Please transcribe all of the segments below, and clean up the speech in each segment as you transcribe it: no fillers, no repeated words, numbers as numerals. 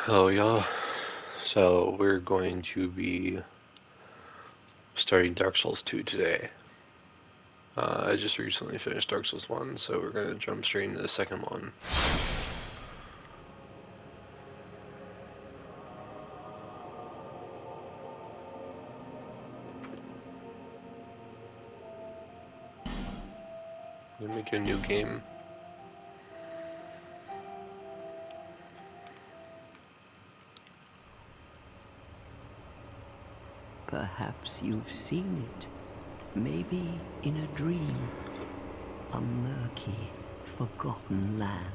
Hello, y'all. So we're going to be starting Dark Souls 2 today. I just recently finished Dark Souls 1, so we're going to jump straight into the second one. We make a new game. Perhaps you've seen it. Maybe in a dream. A murky, forgotten land.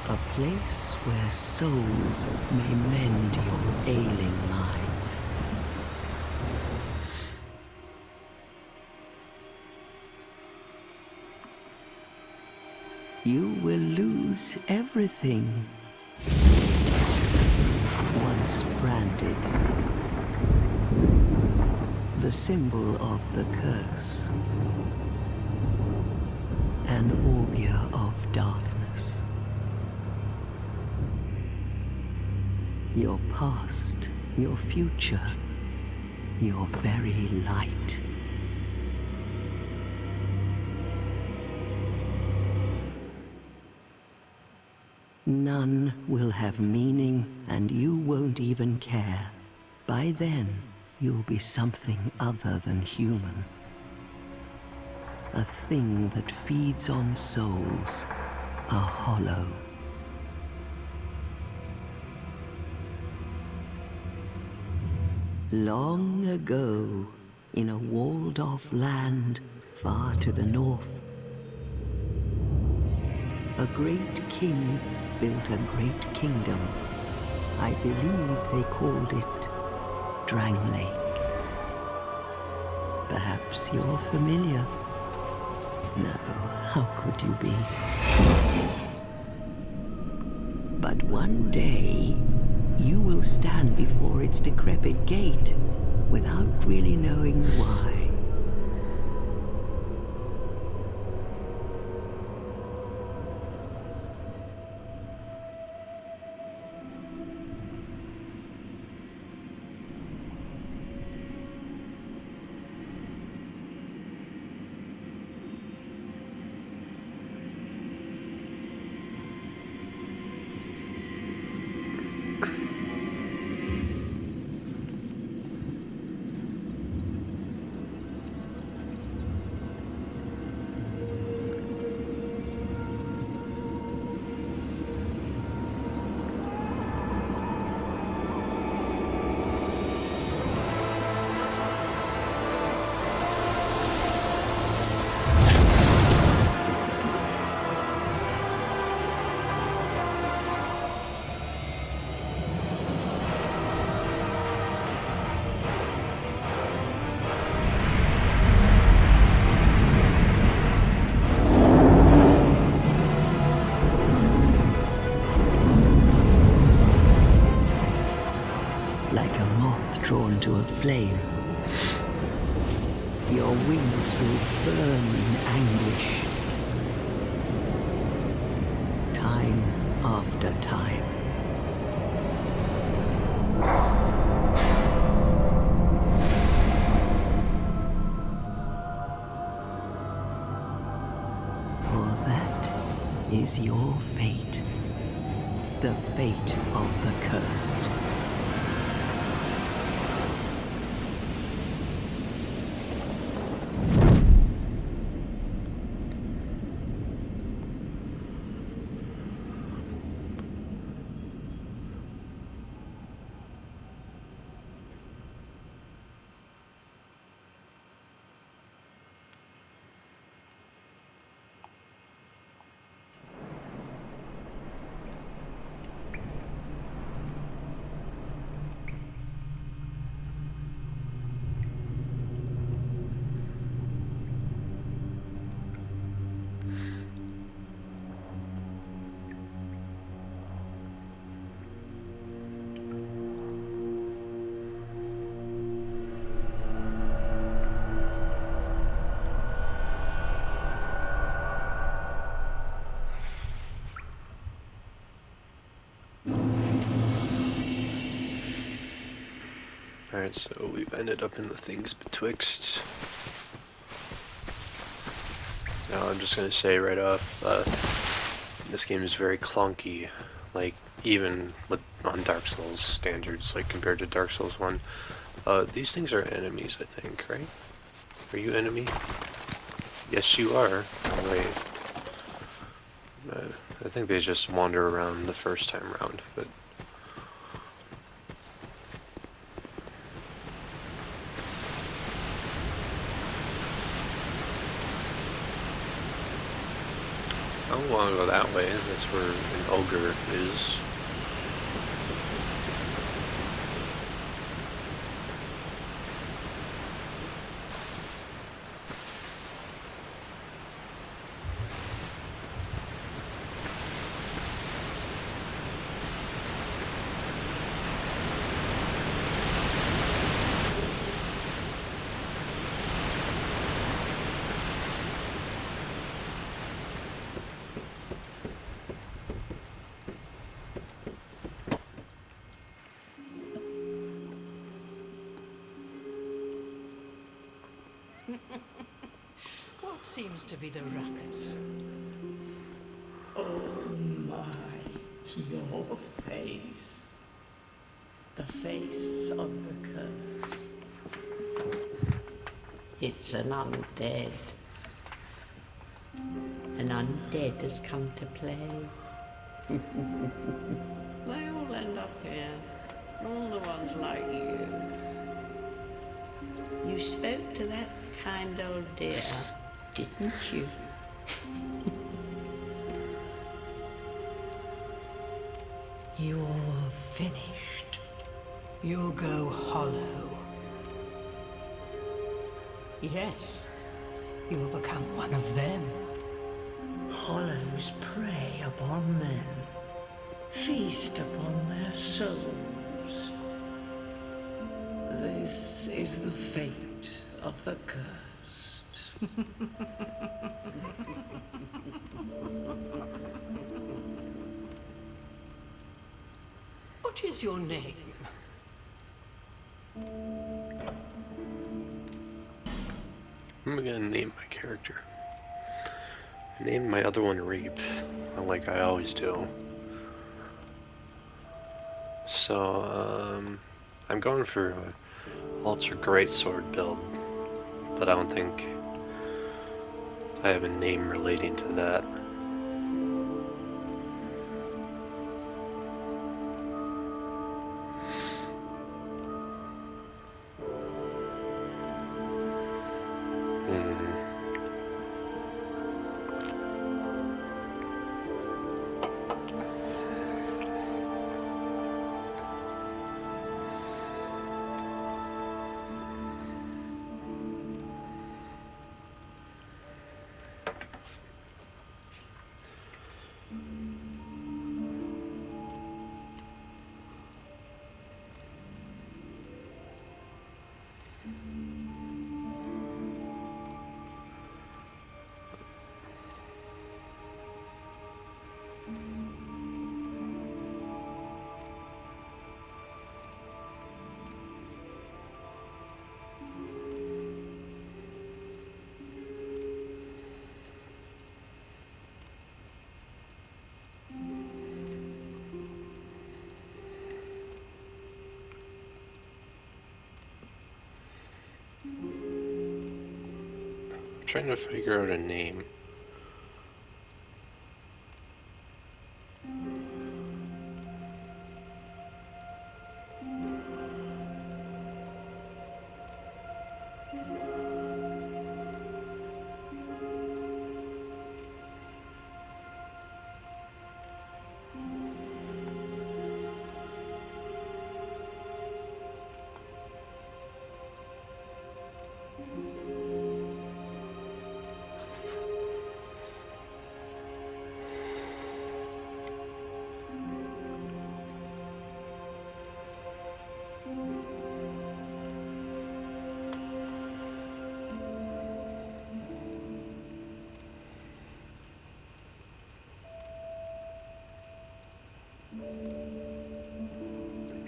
A place where souls may mend your ailing mind. You will lose everything. Once branded. The symbol of the curse. An augur of darkness. Your past, your future, your very light. None will have meaning, and you won't even care. By then, you'll be something other than human. A thing that feeds on souls, a hollow. Long ago, in a walled-off land far to the north, a great king built a great kingdom. I believe they called it Drang Lake. Perhaps you're familiar? No, how could you be? But one day, you will stand before its decrepit gate without really knowing why. Like a moth drawn to a flame. Your wings will burn in anguish. Time after time. For that is your fate. The fate of the cursed. Alright, so we've ended up in the things betwixt. Now I'm just gonna say right off, this game is very clunky, like even on Dark Souls standards, like compared to Dark Souls 1. These things are enemies, I think, right? Are you enemy? Yes, you are. Oh, wait. I think they just wander around the first time round, but... I don't want to go that way. That's where an ogre is. What seems to be the ruckus? Oh my, your face. The face of the curse. It's an undead. An undead has come to play. They all end up here. All the ones like you. You spoke to that kind old dear, didn't you? You're finished. You'll go hollow. Yes, you'll become one of them. Hollows prey upon men, feast upon their souls. This is the fate of the cursed. What is your name? I'm gonna name my character. I named my other one Reap, like I always do. So, I'm going for a Ultra Greatsword build, but I don't think I have a name relating to that. Trying to figure out a name.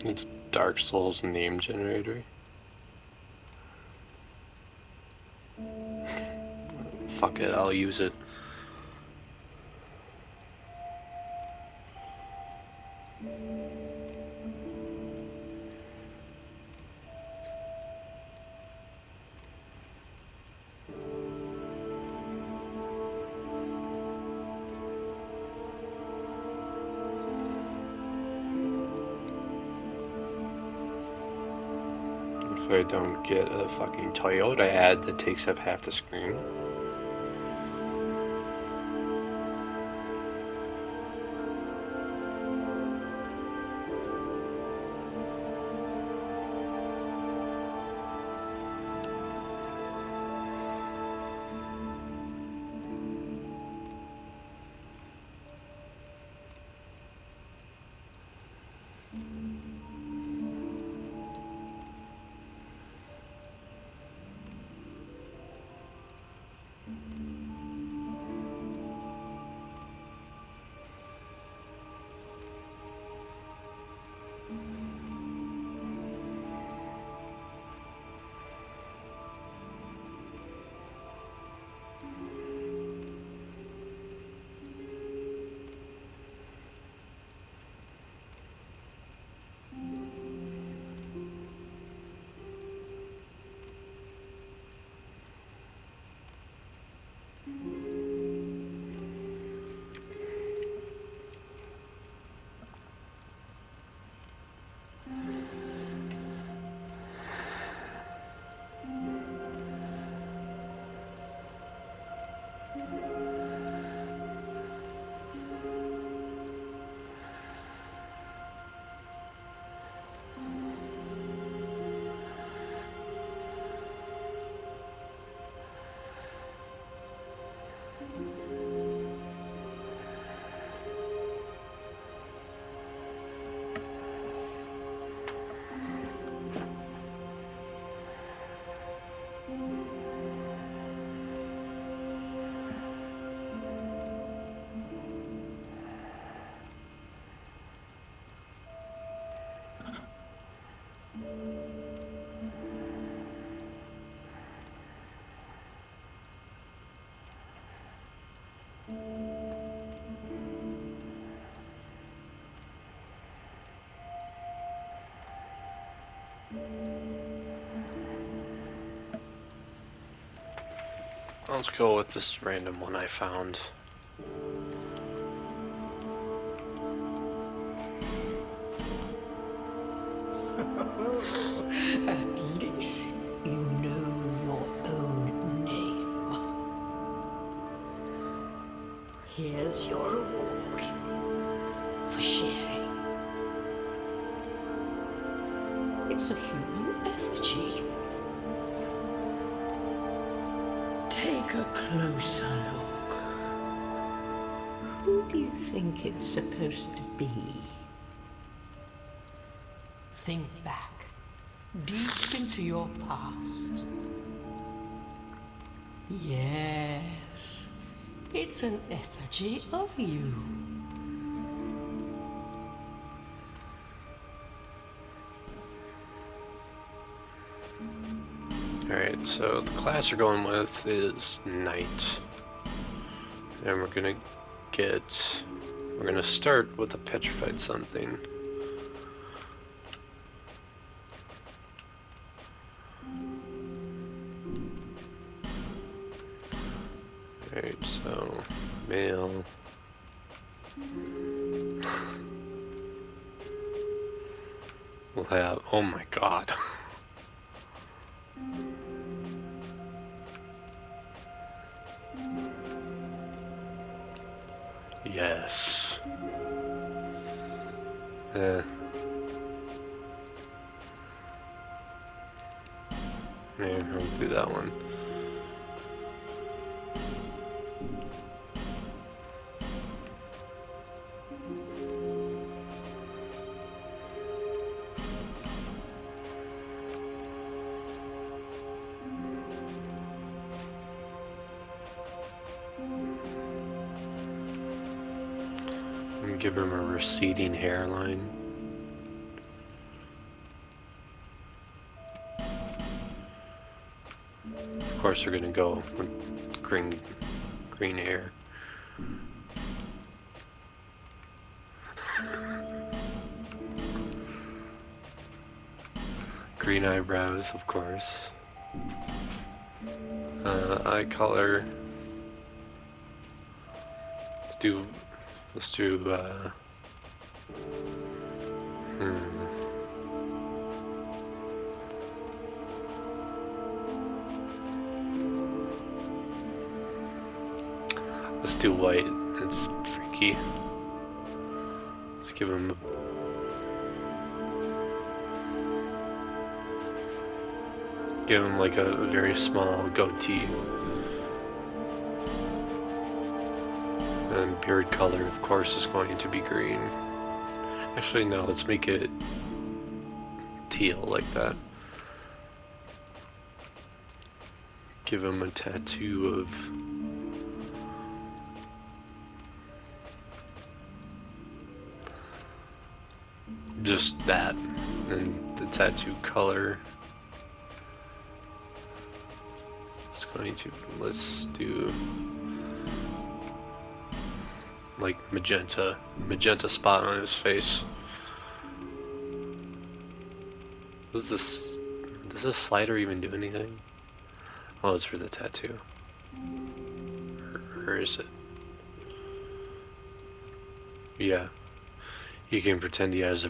It's Dark Souls name generator. fuck it, I'll use it. If I don't get a fucking Toyota ad that takes up half the screen. Let's go with this random one I found. At least you know your own name. Here's your reward for sharing. It's a human effigy. Take a closer look. Who do you think it's supposed to be? Think back, deep into your past. Yes, it's an effigy of you. Alright, so the class we're going with is Knight. And we're gonna start with a petrified something. Alright, so male. We'll have, oh my god. Yes. Yeah, I'll do that one. And give him a receding hairline. Of course, we're gonna go with green hair. Green eyebrows, of course. Eye color. Let's do, let's do white. It's freaky. Let's give him like a very small goatee. And beard color, of course, is going to be green. Actually, no, let's make it teal like that. Give him a tattoo of just that, and the tattoo color is going to, let's do like magenta spot on his face. Does this slider even do anything? Oh, it's for the tattoo. Or is it? Yeah. He can pretend he has a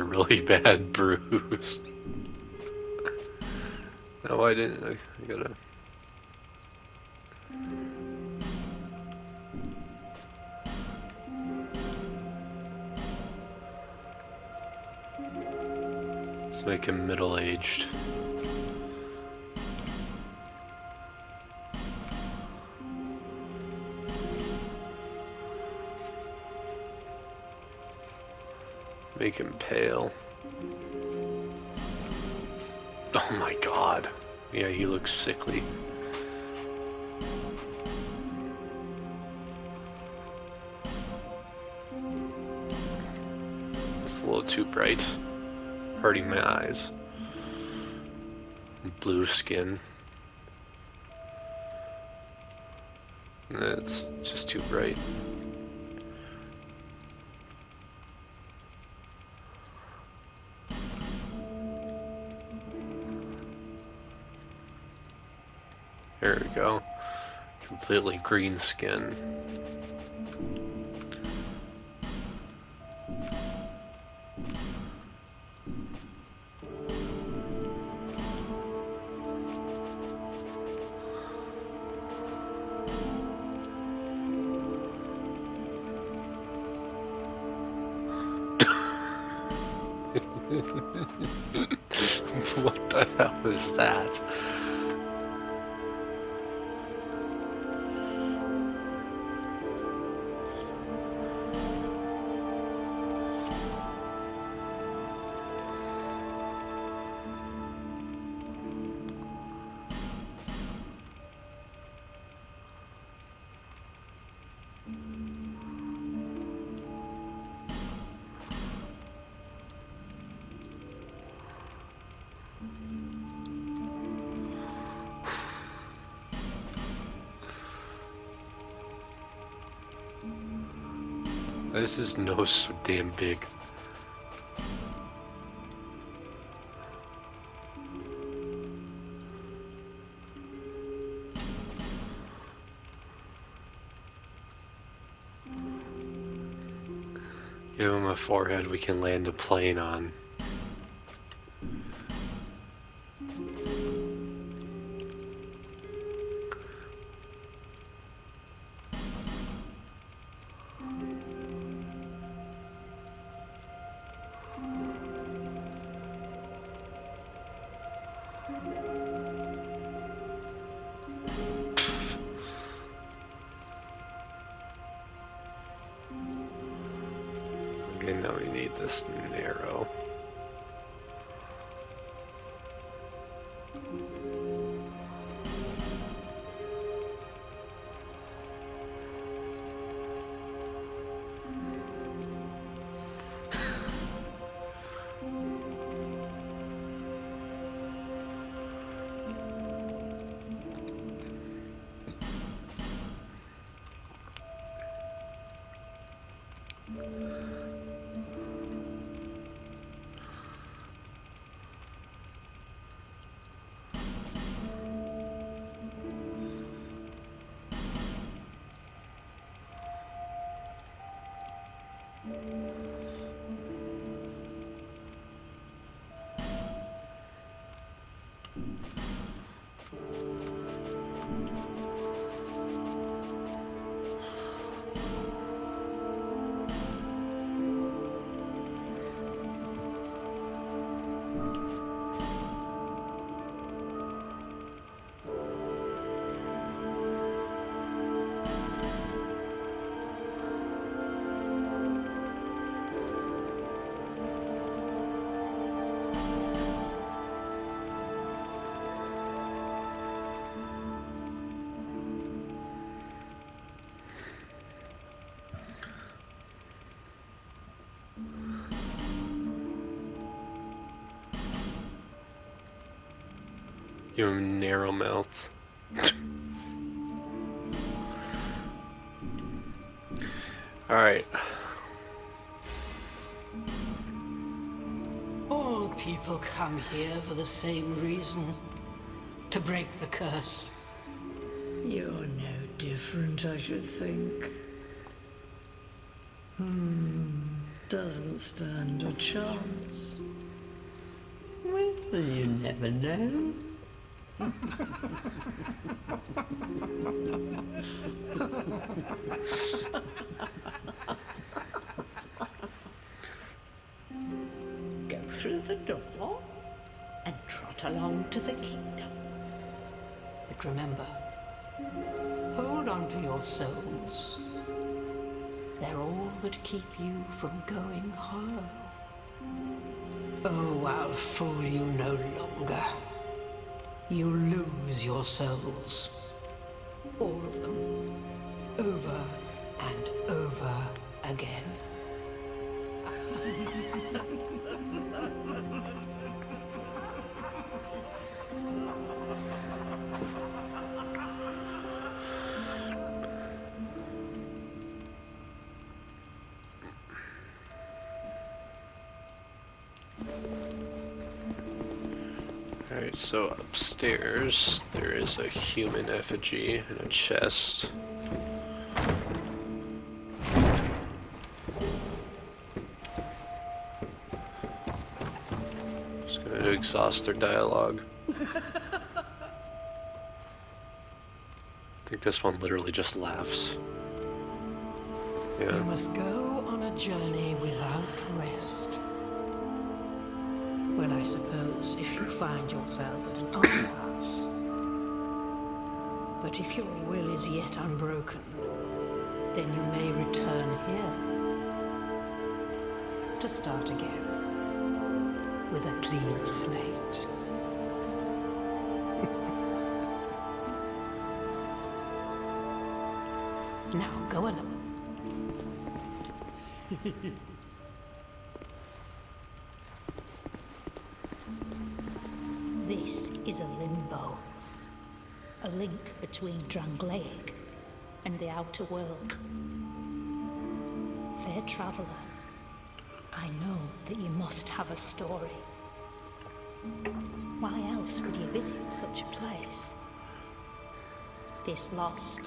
really bad bruise. No, I didn't. I gotta. Let's make him middle-aged. Make him pale. Oh my god. Yeah, he looks sickly. It's a little too bright. Hurting my eyes. Blue skin. It's just too bright. There we go. Completely green skin. What the hell is that? This is nose so damn big. Give him a forehead we can land a plane on. Okay, now we need this narrow. You narrow mouth. Alright. All people come here for the same reason. To break the curse. You're no different, I should think. Doesn't stand a chance. Well, you never know. Go through the door and trot along to the kingdom. But remember, hold on to your souls. They're all that keep you from going hollow. Oh, I'll fool you no longer. You lose your souls. All of them. Over and over again. Alright, so upstairs there is a human effigy and a chest. Just gonna exhaust their dialogue. I think this one literally just laughs. You Yeah. must go on a journey without rest. Well, I suppose if you find yourself at an impasse. But if your will is yet unbroken, then you may return here to start again with a clean slate. Now go along. This is a limbo, a link between Drangleic and the outer world. Fair traveller, I know that you must have a story. Why else would you visit such a place? This lost,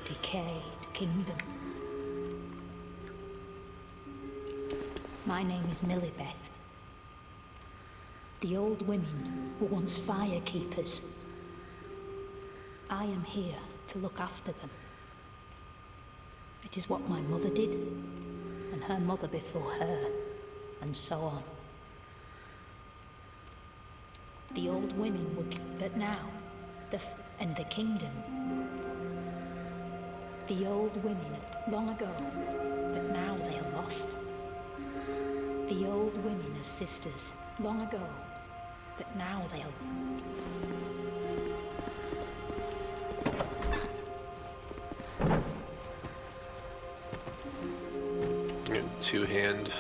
decayed kingdom. My name is Millibeth. The old women were once firekeepers. I am here to look after them. It is what my mother did, and her mother before her, and so on. The old women were, but now, and the kingdom. The old women long ago, but now they are lost. The old women are sisters long ago, but now they are. Two-hand.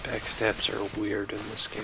Backstabs are weird in this game.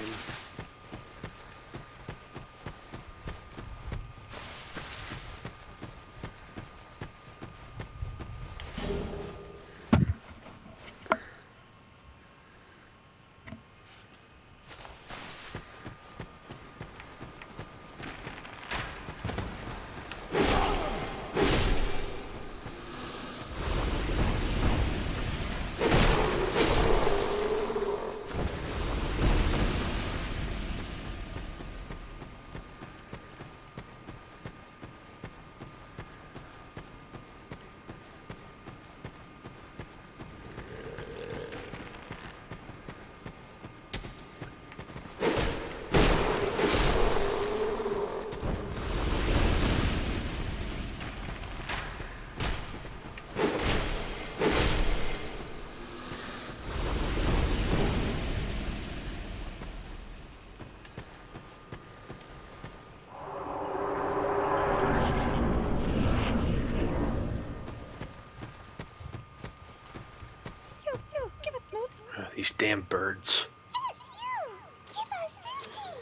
these damn birds. Yes, you! Give us Silky!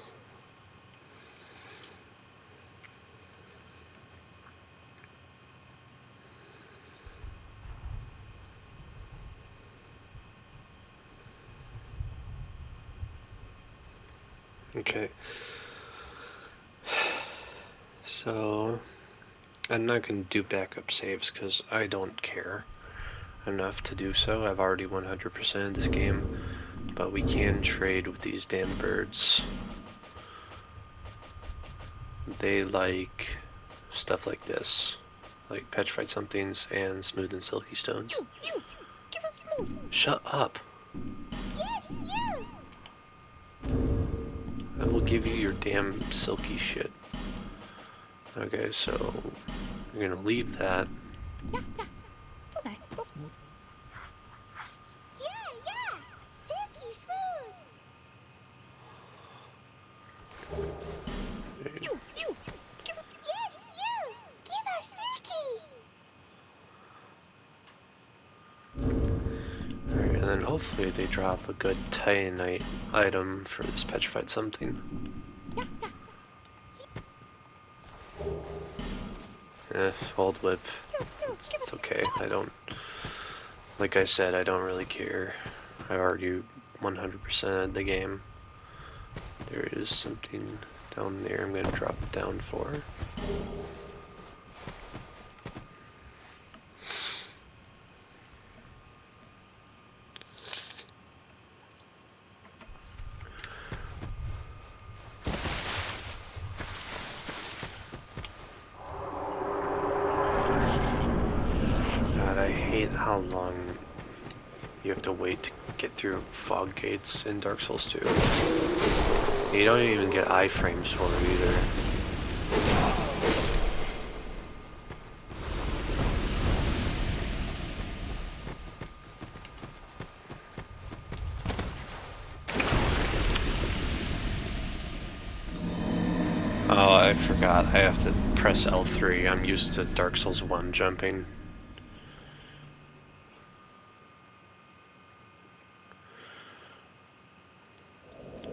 Okay. So, I'm not going to do backup saves because I don't care enough to do so. I've already 100% this game, but we can trade with these damn birds. They like stuff like this, like petrified somethings and smooth and silky stones. You! Give us smooth! Shut up! Yes, you! I will give you your damn silky shit. Okay, so you're gonna leave that. So nice, so smooth. Yeah! Silky smooth! You! Yes, you! Give us Silky! Alright, and then hopefully they drop a good Titanite item for this petrified something. Old whip. It's okay. I don't... Like I said, I don't really care. I already 100%ed the game. There is something down there I'm gonna drop it down for. God, I hate how long you have to wait to get through fog gates in Dark Souls 2. You don't even get iframes for it either. Oh, I forgot. I have to press L3. I'm used to Dark Souls 1 jumping.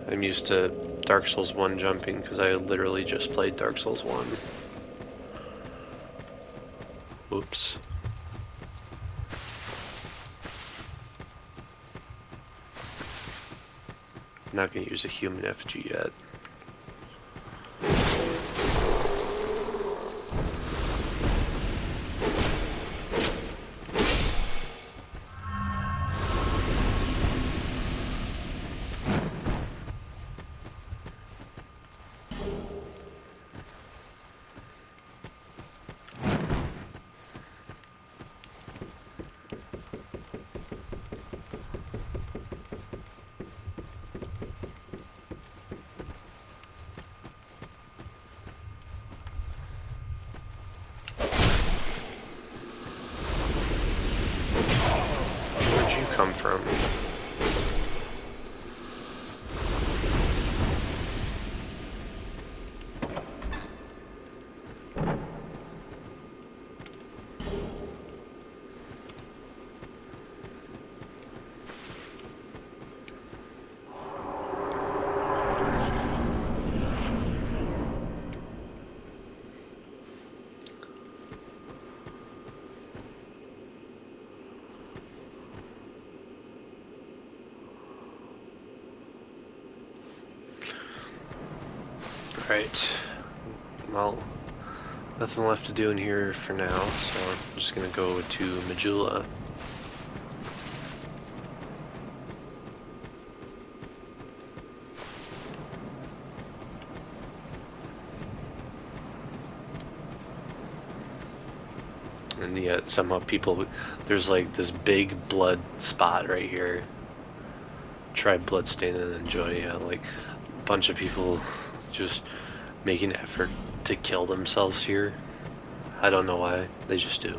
I'm used to Dark Souls 1 jumping because I literally just played Dark Souls 1. Whoops. I'm not going to use a human effigy yet. Where'd you come from? Right. Well, nothing left to do in here for now, so I'm just gonna go to Majula. And yet somehow people, there's like this big blood spot right here. Try bloodstain and enjoy, yeah, like a bunch of people just make an effort to kill themselves here. I don't know why, they just do.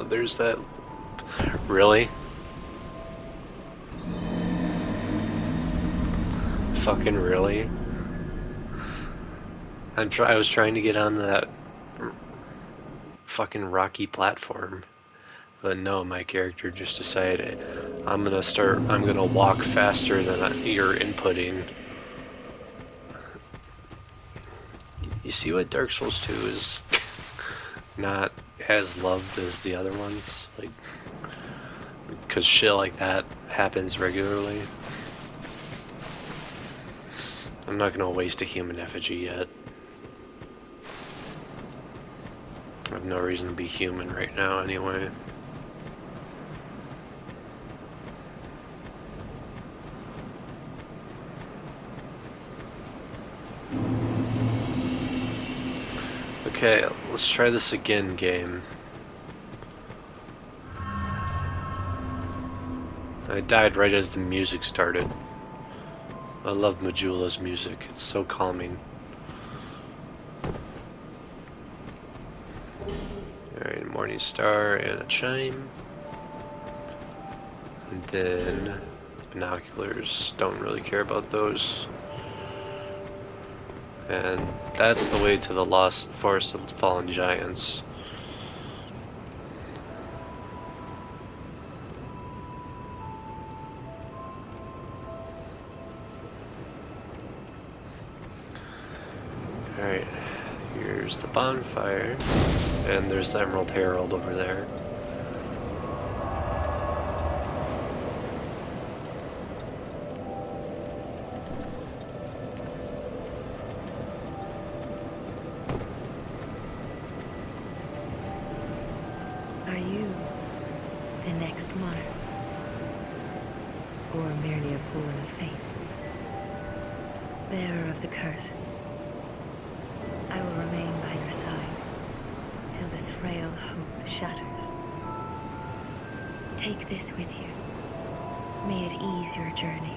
Oh, there's that. Really? Fucking really? I was trying to get on that fucking rocky platform, but no, my character just decided I'm gonna walk faster than you're inputting. You see what Dark Souls 2 is not as loved as the other ones? Like, because shit like that happens regularly. I'm not gonna waste a human effigy yet. I have no reason to be human right now anyway. Okay, let's try this again, game. I died right as the music started. I love Majula's music, it's so calming. Alright, Morning Star and a chime. And then binoculars, don't really care about those. And that's the way to the Lost Forest of the Fallen Giants. Alright, here's the bonfire, and there's the Emerald Herald over there. Are you the next monarch? Or merely a pawn of fate? Bearer of the curse, I will remain by your side till this frail hope shatters. Take this with you. May it ease your journey.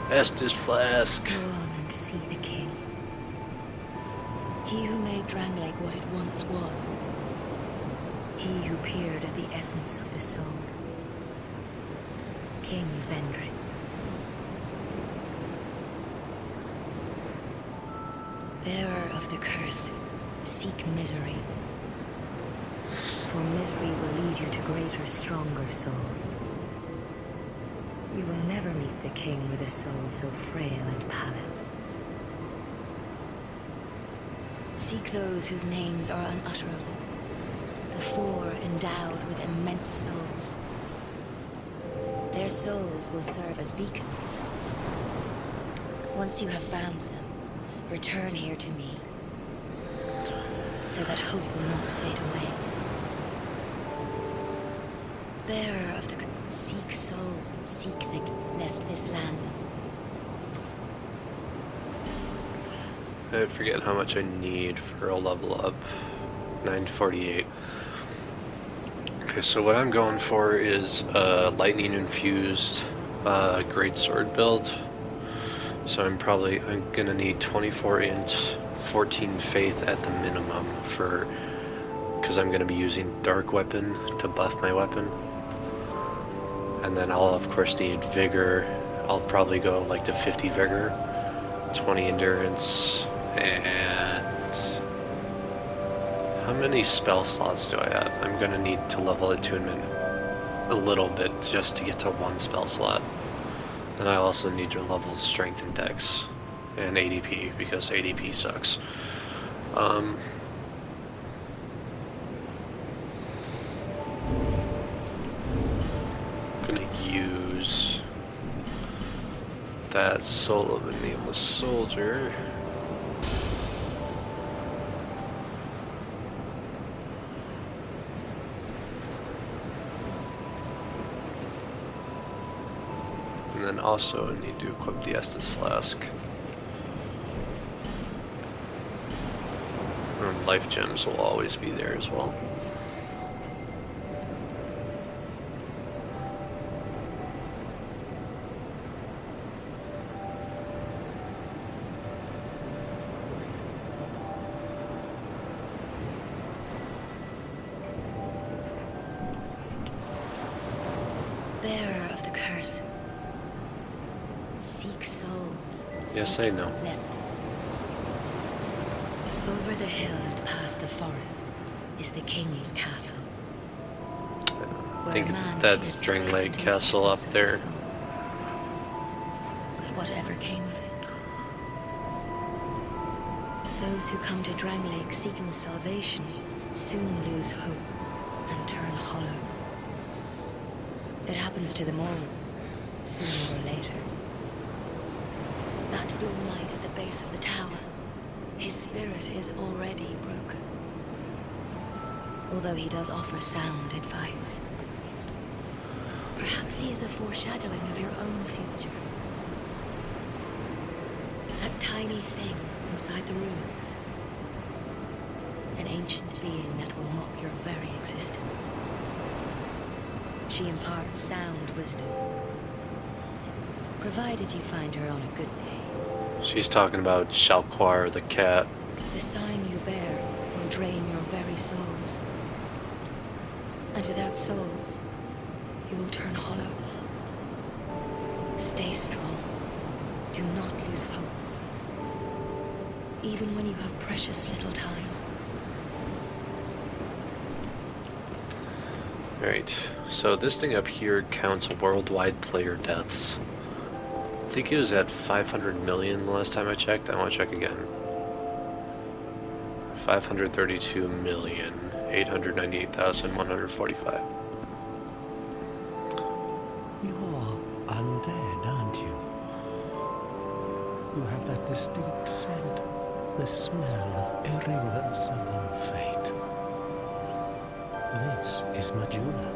Estus Flask. Go on and see the king. He who made Drangleic what it once was. He who peered at the essence of the soul. King Vendrick. Bearer of the curse, seek misery. For misery will lead you to greater, stronger souls. You will never meet the king with a soul so frail and pallid. Seek those whose names are unutterable. The four endowed with immense souls. Their souls will serve as beacons. Once you have found them, return here to me, so that hope will not fade away. Bearer of the... Seek soul, seek the... lest this land... I forget how much I need for a level up. 948. Okay, so what I'm going for is a lightning infused greatsword build. So I'm gonna need 24 int, 14 faith at the minimum because I'm gonna be using dark weapon to buff my weapon. And then I'll of course need vigor. I'll probably go like to 50 vigor, 20 endurance, and how many spell slots do I have? I'm gonna need to level attunement a little bit just to get to one spell slot. And I also need to level strength and dex and ADP because ADP sucks. Gonna use that Soul of a Nameless Soldier. And then also need to equip the Estus Flask. And life gems will always be there as well. bearer of the curse. Seek souls. Yes, Seek I know. less. Over the hill and past the forest is the king's castle. I think that's Drain Lake Castle up there. But whatever came of it, those who come to Drang Lake seeking salvation soon lose hope and turn hollow. It happens to them all, sooner or later. That blue knight at the base of the tower, his spirit is already broken. Although he does offer sound advice. Perhaps he is a foreshadowing of your own future. That tiny thing inside the ruins. An ancient being that will mock your very existence. She imparts sound wisdom. Provided you find her on a good day. She's talking about Shalquar the cat. The sign you bear will drain your very souls. And without souls, you will turn hollow. Stay strong. Do not lose hope. Even when you have precious little time. Alright, so this thing up here counts worldwide player deaths. I think it was at 500 million the last time I checked. I want to check again. 532,898,145. You're undead, aren't you? You have that distinct scent, the smell of irreversible fate. This is Majula.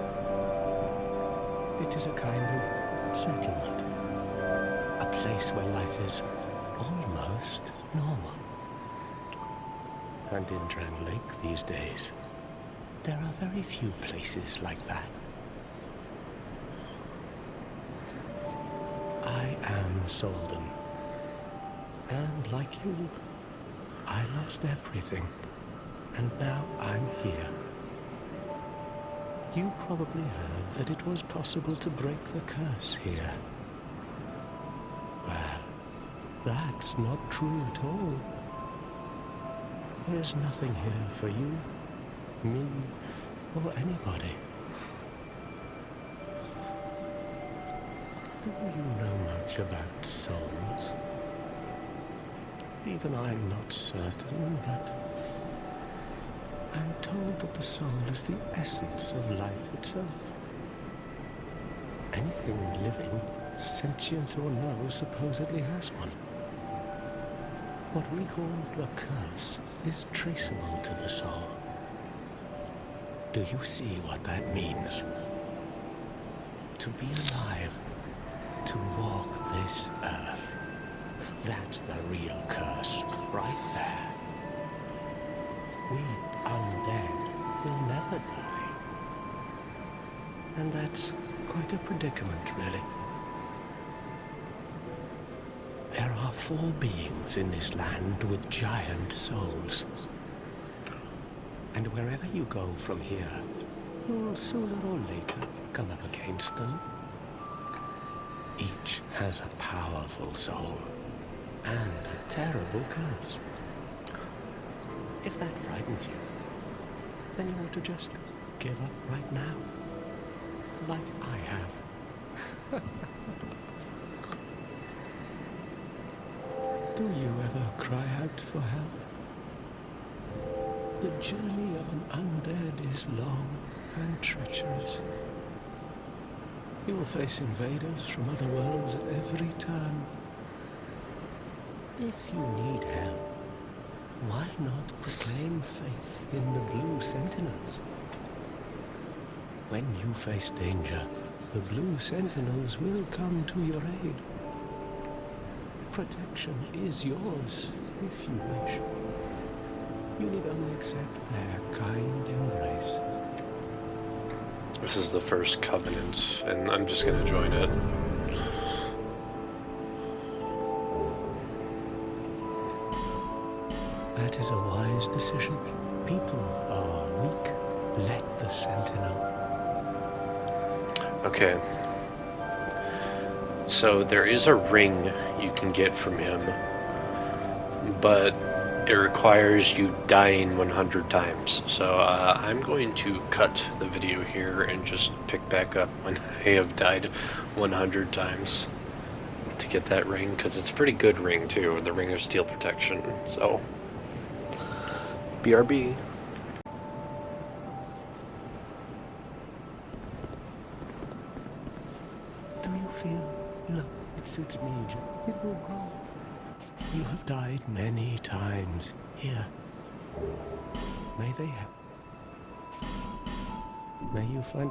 It is a kind of settlement. A place where life is almost normal. And in Drang Lake these days, there are very few places like that. I am Solden. And like you, I lost everything. And now I'm here. You probably heard that it was possible to break the curse here. Well, that's not true at all. There's nothing here for you, me, or anybody. Do you know much about souls? Even I'm not certain, but I'm told that the soul is the essence of life itself. Anything living, sentient or no, supposedly has one. What we call the curse is traceable to the soul. Do you see what that means? To be alive, to walk this earth. That's the real curse, right there. We undead will never die. And that's quite a predicament, really. There are 4 beings in this land with giant souls. And wherever you go from here, you'll sooner or later come up against them. Each has a powerful soul and a terrible curse. If that frightens you, then you ought to just give up right now, like I have. Do you ever cry out for help? The journey of an undead is long and treacherous. You will face invaders from other worlds at every turn. If you need help, why not proclaim faith in the Blue Sentinels? When you face danger, the Blue Sentinels will come to your aid. Protection is yours, if you wish. You need only accept their kind embrace. This is the first covenant, and I'm just gonna join it. That is a wise decision. People are weak. Let the Sentinel. Okay, So there is a ring you can get from him, but it requires you dying 100 times. So I'm going to cut the video here and just pick back up when I have died 100 times to get that ring, because it's a pretty good ring too, the Ring of Steel Protection. So, BRB. Do you feel? Look, it suits me. It will grow. You have died many times. Here. May they have. May you find.